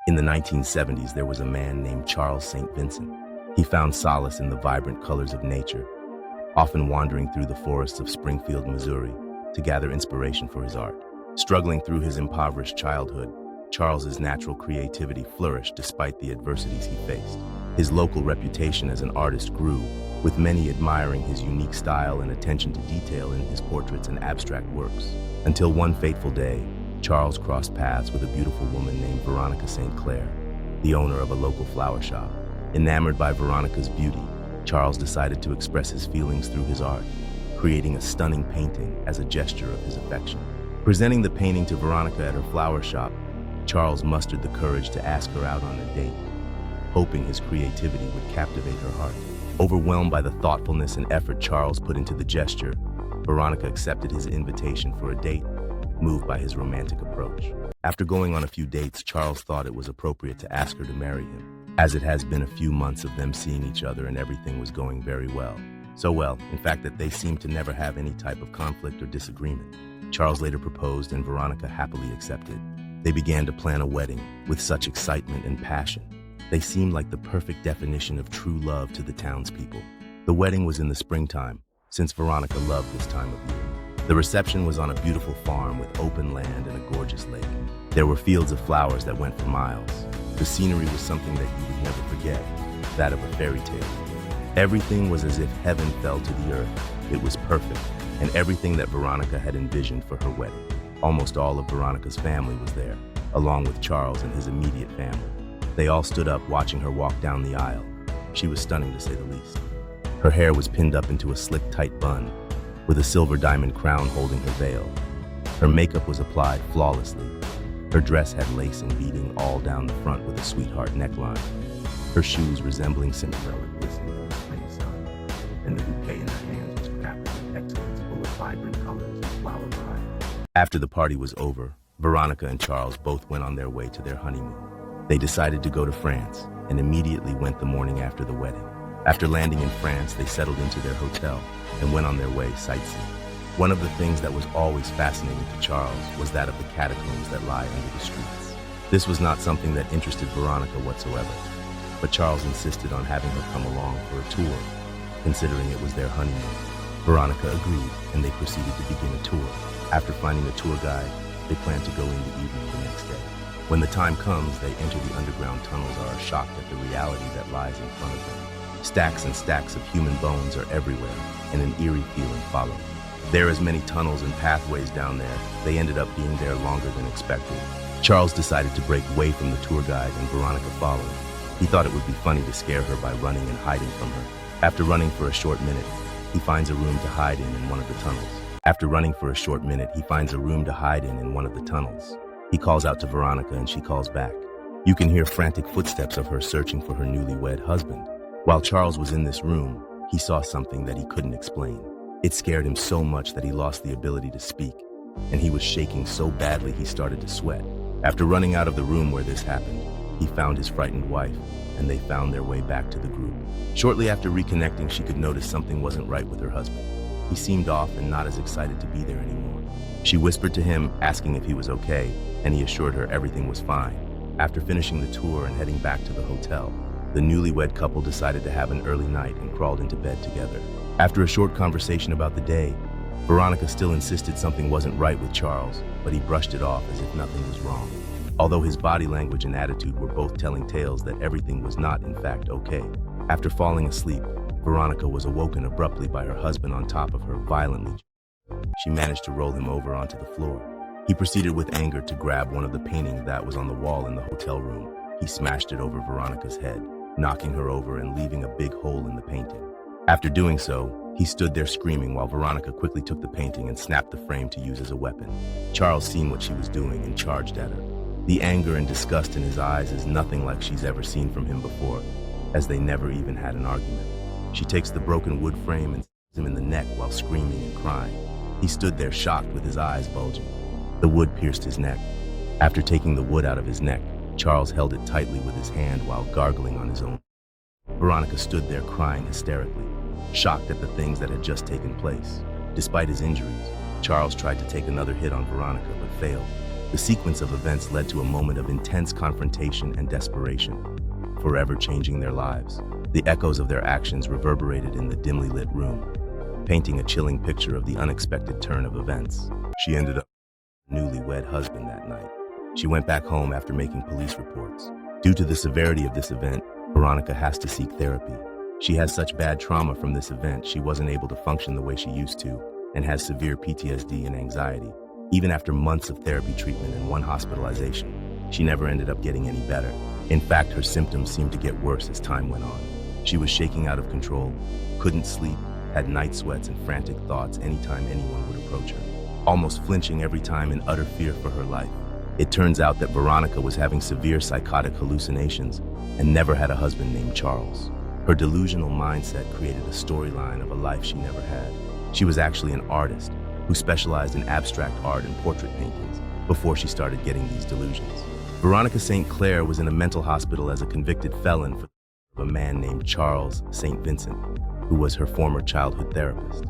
In the 1970s, there was a man named Charles St. Vincent. He found solace in the vibrant colors of nature, often wandering through the forests of Springfield, Missouri, to gather inspiration for his art. Struggling through his impoverished childhood, Charles's natural creativity flourished despite the adversities he faced. His local reputation as an artist grew, with many admiring his unique style and attention to detail in his portraits and abstract works. Until one fateful day, Charles crossed paths with a beautiful woman named Veronica St. Clair, the owner of a local flower shop. Enamored by Veronica's beauty, Charles decided to express his feelings through his art, creating a stunning painting as a gesture of his affection. Presenting the painting to Veronica at her flower shop, Charles mustered the courage to ask her out on a date, hoping his creativity would captivate her heart. Overwhelmed by the thoughtfulness and effort Charles put into the gesture, Veronica accepted his invitation for a date, moved by his romantic approach. After going on a few dates, Charles thought it was appropriate to ask her to marry him, as it has been a few months of them seeing each other and everything was going very well. So well, in fact, that they seemed to never have any type of conflict or disagreement. Charles later proposed and Veronica happily accepted. They began to plan a wedding with such excitement and passion. They seemed like the perfect definition of true love to the townspeople. The wedding was in the springtime, since Veronica loved this time of year. The reception was on a beautiful farm with open land and a gorgeous lake. There were fields of flowers that went for miles. The scenery was something that you would never forget, that of a fairy tale. Everything was as if heaven fell to the earth. It was perfect, and everything that Veronica had envisioned for her wedding. Almost all of Veronica's family was there, along with Charles and his immediate family. They all stood up watching her walk down the aisle. She was stunning, to say the least. Her hair was pinned up into a slick, tight bun, with a silver diamond crown holding her veil. Her makeup was applied flawlessly. Her dress had lace and beading all down the front with a sweetheart neckline. Her shoes resembling Cinderella glistened in the spring sun, and the bouquet in her hands was crafted with excellence, full of vibrant colors and flower variety. After the party was over, Veronica and Charles both went on their way to their honeymoon. They decided to go to France and immediately went the morning after the wedding. After landing in France, they settled into their hotel and went on their way sightseeing. One of the things that was always fascinating to Charles was that of the catacombs that lie under the streets. This was not something that interested Veronica whatsoever, but Charles insisted on having her come along for a tour, considering it was their honeymoon. Veronica agreed, and they proceeded to begin a tour. After finding a tour guide, they planned to go in the evening the next day. When the time comes, they enter the underground tunnels and are shocked at the reality that lies in front of them. Stacks and stacks of human bones are everywhere, and an eerie feeling follows. There are as many tunnels and pathways down there, they ended up being there longer than expected. Charles decided to break away from the tour guide and Veronica followed. He thought it would be funny to scare her by running and hiding from her. After running for a short minute, he finds a room to hide in one of the tunnels. He calls out to Veronica and she calls back. You can hear frantic footsteps of her searching for her newlywed husband. While Charles was in this room, he saw something that he couldn't explain. It scared him so much that he lost the ability to speak, and he was shaking so badly he started to sweat. After running out of the room where this happened, he found his frightened wife, and they found their way back to the group. Shortly after reconnecting, she could notice something wasn't right with her husband. He seemed off and not as excited to be there anymore. She whispered to him, asking if he was okay, and he assured her everything was fine. After finishing the tour and heading back to the hotel, the newlywed couple decided to have an early night and crawled into bed together. After a short conversation about the day, Veronica still insisted something wasn't right with Charles, but he brushed it off as if nothing was wrong. Although his body language and attitude were both telling tales that everything was not, in fact, okay. After falling asleep, Veronica was awoken abruptly by her husband on top of her violently. She managed to roll him over onto the floor. He proceeded with anger to grab one of the paintings that was on the wall in the hotel room. He smashed it over Veronica's head, knocking her over and leaving a big hole in the painting. After doing so, he stood there screaming while Veronica quickly took the painting and snapped the frame to use as a weapon. Charles seen what she was doing and charged at her. The anger and disgust in his eyes is nothing like she's ever seen from him before, as they never even had an argument. She takes the broken wood frame and stabs him in the neck while screaming and crying. He stood there shocked with his eyes bulging. The wood pierced his neck. After taking the wood out of his neck, Charles held it tightly with his hand while gargling on his own. Veronica stood there crying hysterically, shocked at the things that had just taken place. Despite his injuries, Charles tried to take another hit on Veronica but failed. The sequence of events led to a moment of intense confrontation and desperation, forever changing their lives. The echoes of their actions reverberated in the dimly lit room, painting a chilling picture of the unexpected turn of events. She ended up with her newlywed husband that night. She went back home after making police reports. Due to the severity of this event, Veronica has to seek therapy. She has such bad trauma from this event, she wasn't able to function the way she used to, and has severe PTSD and anxiety. Even after months of therapy treatment and one hospitalization, she never ended up getting any better. In fact, her symptoms seemed to get worse as time went on. She was shaking out of control, couldn't sleep, had night sweats and frantic thoughts anytime anyone would approach her, almost flinching every time in utter fear for her life. It turns out that Veronica was having severe psychotic hallucinations and never had a husband named Charles. Her delusional mindset created a storyline of a life she never had. She was actually an artist who specialized in abstract art and portrait paintings before she started getting these delusions. Veronica St. Clair was in a mental hospital as a convicted felon for a man named Charles St. Vincent, who was her former childhood therapist.